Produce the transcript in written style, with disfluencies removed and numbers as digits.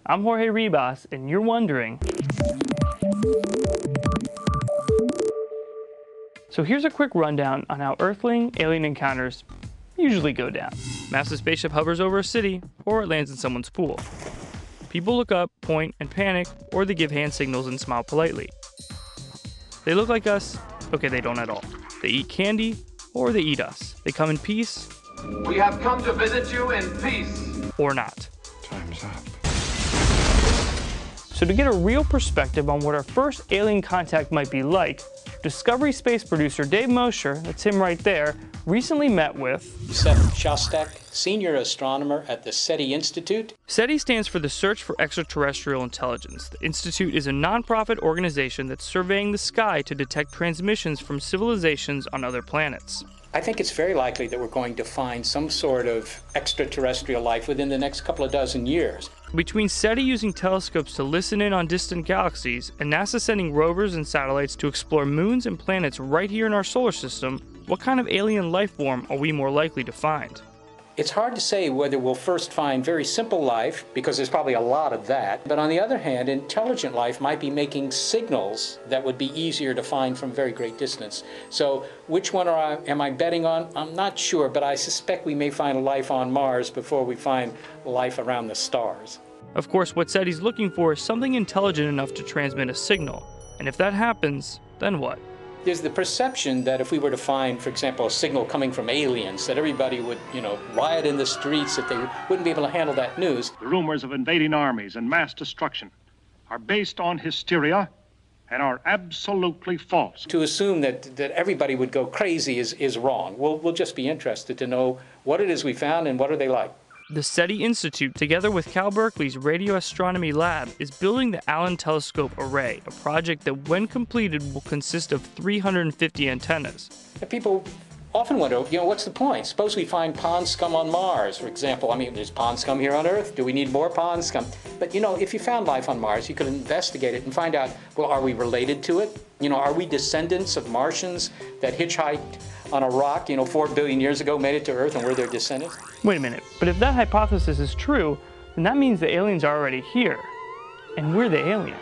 I'm Jorge Ribas, and you're wondering. So here's a quick rundown on how Earthling alien encounters usually go down. Massive spaceship hovers over a city, or it lands in someone's pool. People look up, point, and panic, or they give hand signals and smile politely. They look like us. Okay, they don't at all. They eat candy, or they eat us. They come in peace. We have come to visit you in peace. Or not. Time's up. So to get a real perspective on what our first alien contact might be like, Discovery Space producer Dave Mosher, that's him right there, recently met with Seth Shostak, senior astronomer at the SETI Institute. SETI stands for the Search for Extraterrestrial Intelligence. The Institute is a nonprofit organization that's surveying the sky to detect transmissions from civilizations on other planets. I think it's very likely that we're going to find some sort of extraterrestrial life within the next couple of dozen years. Between SETI using telescopes to listen in on distant galaxies and NASA sending rovers and satellites to explore moons and planets right here in our solar system, what kind of alien life form are we more likely to find? It's hard to say whether we'll first find very simple life, because there's probably a lot of that, but on the other hand, intelligent life might be making signals that would be easier to find from very great distance. So which one am I betting on? I'm not sure, but I suspect we may find life on Mars before we find life around the stars. Of course, what SETI's looking for is something intelligent enough to transmit a signal. And if that happens, then what? There's the perception that if we were to find, for example, a signal coming from aliens, that everybody would, riot in the streets, that they wouldn't be able to handle that news. The rumors of invading armies and mass destruction are based on hysteria and are absolutely false. To assume that everybody would go crazy is wrong. We'll just be interested to know what it is we found and what are they like. The SETI Institute, together with Cal Berkeley's Radio Astronomy Lab, is building the Allen Telescope Array, a project that, when completed, will consist of 350 antennas. And people often wonder, what's the point? Suppose we find pond scum on Mars, for example. There's pond scum here on Earth. Do we need more pond scum? But, if you found life on Mars, you could investigate it and find out, well, are we related to it? Are we descendants of Martians that hitchhiked on a rock, 4 billion years ago, made it to Earth, and we're their descendants? Wait a minute, but if that hypothesis is true, then that means the aliens are already here, and we're the aliens.